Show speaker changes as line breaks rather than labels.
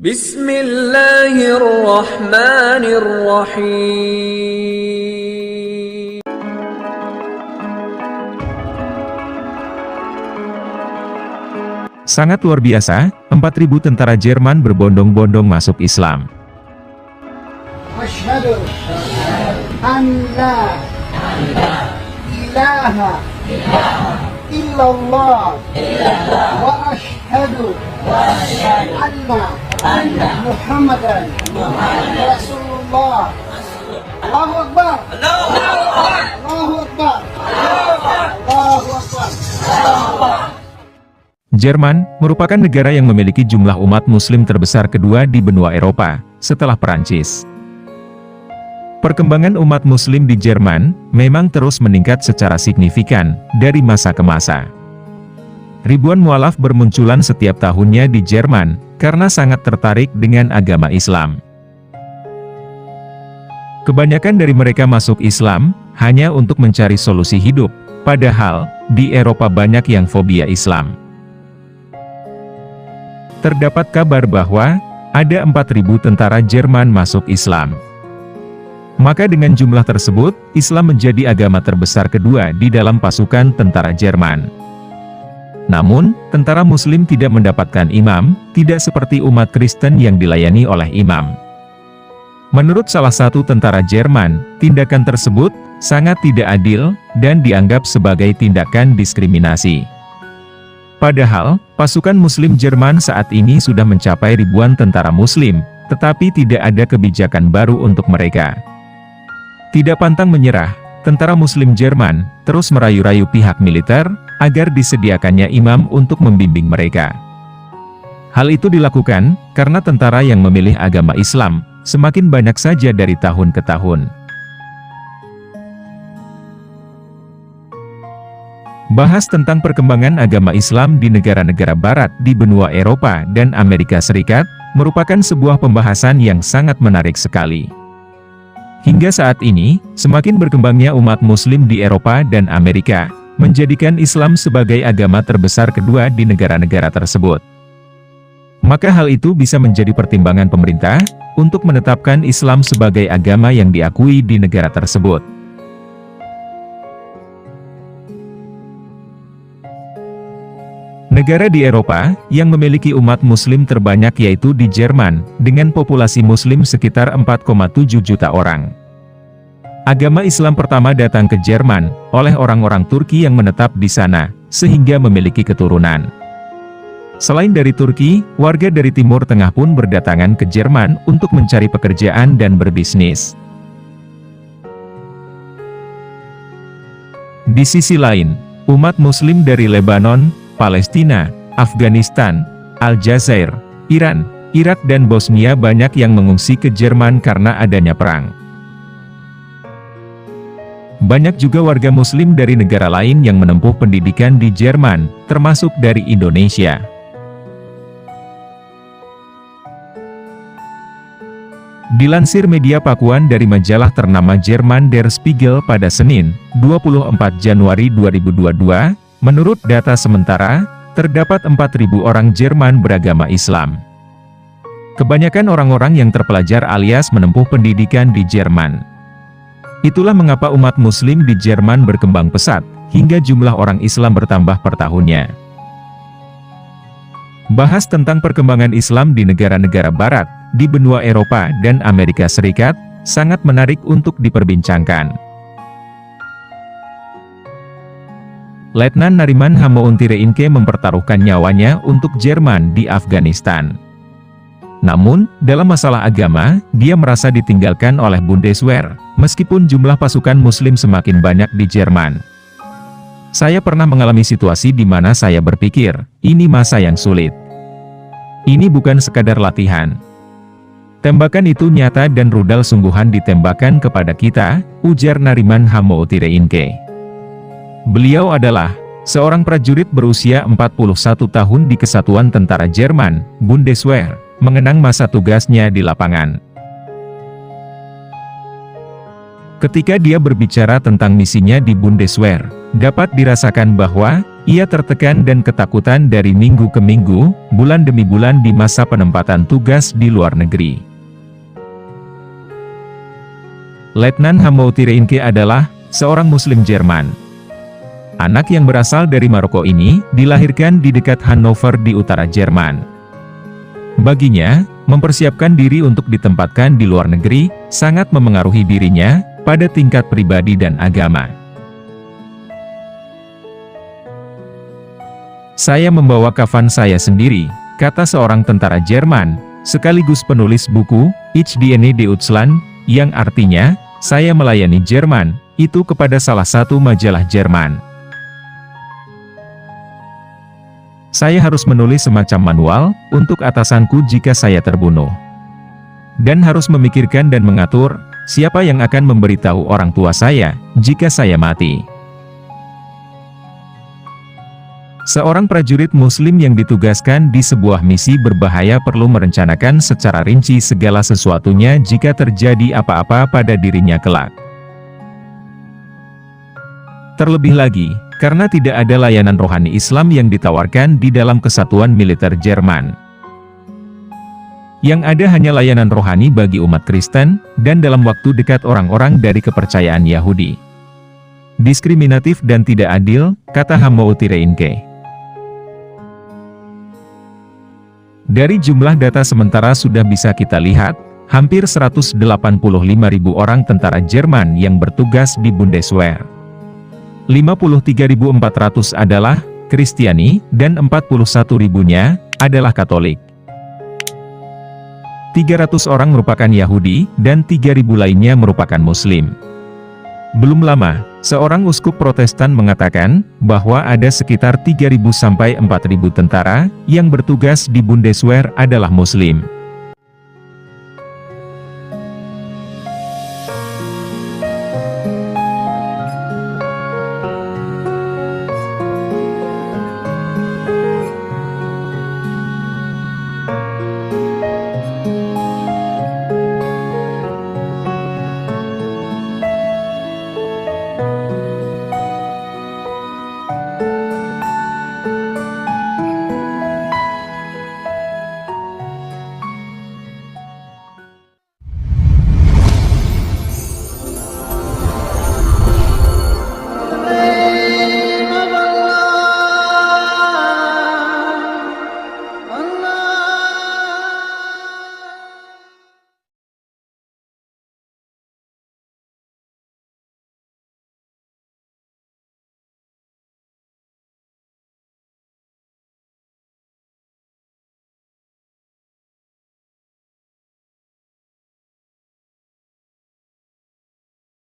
Bismillahirrahmanirrahim.
Sangat luar biasa, 4.000 tentara Jerman berbondong-bondong masuk Islam.
Asyhadu an la ilaha illallah wa asyhadu anna Muhammadan Rasulullah. Allahu Akbar. Allahu Akbar. Allahu Akbar.
Jerman merupakan negara yang memiliki jumlah umat muslim terbesar kedua di benua Eropa, setelah Perancis. Perkembangan umat muslim di Jerman memang terus meningkat secara signifikan dari masa ke masa. Ribuan mualaf bermunculan setiap tahunnya di Jerman karena sangat tertarik dengan agama Islam. Kebanyakan dari mereka masuk Islam hanya untuk mencari solusi hidup, padahal di Eropa banyak yang fobia Islam. Terdapat kabar bahwa ada 4.000 tentara Jerman masuk Islam. Maka dengan jumlah tersebut, Islam menjadi agama terbesar kedua di dalam pasukan tentara Jerman. Namun, tentara Muslim tidak mendapatkan imam, tidak seperti umat Kristen yang dilayani oleh imam. Menurut salah satu tentara Jerman, tindakan tersebut sangat tidak adil dan dianggap sebagai tindakan diskriminasi. Padahal, pasukan Muslim Jerman saat ini sudah mencapai ribuan tentara Muslim, tetapi tidak ada kebijakan baru untuk mereka. Tidak pantang menyerah, tentara Muslim Jerman terus merayu-rayu pihak militer agar disediakannya imam untuk membimbing mereka. Hal itu dilakukan karena tentara yang memilih agama Islam semakin banyak saja dari tahun ke tahun. Bahas tentang perkembangan agama Islam di negara-negara barat di benua Eropa dan Amerika Serikat, merupakan sebuah pembahasan yang sangat menarik sekali. Hingga saat ini, semakin berkembangnya umat Muslim di Eropa dan Amerika, menjadikan Islam sebagai agama terbesar kedua di negara-negara tersebut. Maka hal itu bisa menjadi pertimbangan pemerintah, untuk menetapkan Islam sebagai agama yang diakui di negara tersebut. Negara di Eropa, yang memiliki umat muslim terbanyak yaitu di Jerman, dengan populasi muslim sekitar 4,7 juta orang. Agama Islam pertama datang ke Jerman, oleh orang-orang Turki yang menetap di sana, sehingga memiliki keturunan. Selain dari Turki, warga dari Timur Tengah pun berdatangan ke Jerman untuk mencari pekerjaan dan berbisnis. Di sisi lain, umat muslim dari Lebanon, Palestina, Afghanistan, Aljazair, Iran, Irak dan Bosnia banyak yang mengungsi ke Jerman karena adanya perang. Banyak juga warga muslim dari negara lain yang menempuh pendidikan di Jerman, termasuk dari Indonesia. Dilansir media Pakuan dari majalah ternama Jerman Der Spiegel pada Senin, 24 Januari 2022, menurut data sementara, terdapat 4.000 orang Jerman beragama Islam. Kebanyakan orang-orang yang terpelajar alias menempuh pendidikan di Jerman. Itulah mengapa umat muslim di Jerman berkembang pesat, hingga jumlah orang Islam bertambah per tahunnya. Bahas tentang perkembangan Islam di negara-negara barat, di benua Eropa dan Amerika Serikat, sangat menarik untuk diperbincangkan. Letnan Nariman Hamountire Inke mempertaruhkan nyawanya untuk Jerman di Afghanistan. Namun, dalam masalah agama, dia merasa ditinggalkan oleh Bundeswehr, meskipun jumlah pasukan muslim semakin banyak di Jerman. Saya pernah mengalami situasi di mana saya berpikir, ini masa yang sulit. Ini bukan sekadar latihan. Tembakan itu nyata dan rudal sungguhan ditembakkan kepada kita, ujar Nariman Hamountire Inke. Beliau adalah seorang prajurit berusia 41 tahun di Kesatuan Tentara Jerman, Bundeswehr, mengenang masa tugasnya di lapangan. Ketika dia berbicara tentang misinya di Bundeswehr, dapat dirasakan bahwa Ia tertekan dan ketakutan dari minggu ke minggu, bulan demi bulan di masa penempatan tugas di luar negeri. Letnan Hamouti Reinke adalah seorang Muslim Jerman. Anak yang berasal dari Maroko ini dilahirkan di dekat Hannover di utara Jerman. Baginya, mempersiapkan diri untuk ditempatkan di luar negeri sangat memengaruhi dirinya pada tingkat pribadi dan agama. "Saya membawa kafan saya sendiri," kata seorang tentara Jerman, sekaligus penulis buku, Ich diene Deutschland, yang artinya, "Saya melayani Jerman," itu kepada salah satu majalah Jerman. "Saya harus menulis semacam manual untuk atasanku jika saya terbunuh. Dan harus memikirkan dan mengatur, siapa yang akan memberitahu orang tua saya, jika saya mati." Seorang prajurit Muslim yang ditugaskan di sebuah misi berbahaya perlu merencanakan secara rinci segala sesuatunya jika terjadi apa-apa pada dirinya kelak. Terlebih lagi, karena tidak ada layanan rohani Islam yang ditawarkan di dalam kesatuan militer Jerman. Yang ada hanya layanan rohani bagi umat Kristen, dan dalam waktu dekat orang-orang dari kepercayaan Yahudi. Diskriminatif dan tidak adil, kata Hamouti Reinke. Dari jumlah data sementara sudah bisa kita lihat, hampir 185.000 orang tentara Jerman yang bertugas di Bundeswehr. 53.400 adalah Kristiani, dan 41.000-nya adalah Katolik. 300 orang merupakan Yahudi, dan 3.000 lainnya merupakan Muslim. Belum lama, seorang uskup Protestan mengatakan bahwa ada sekitar 3.000 sampai 4.000 tentara yang bertugas di Bundeswehr adalah Muslim.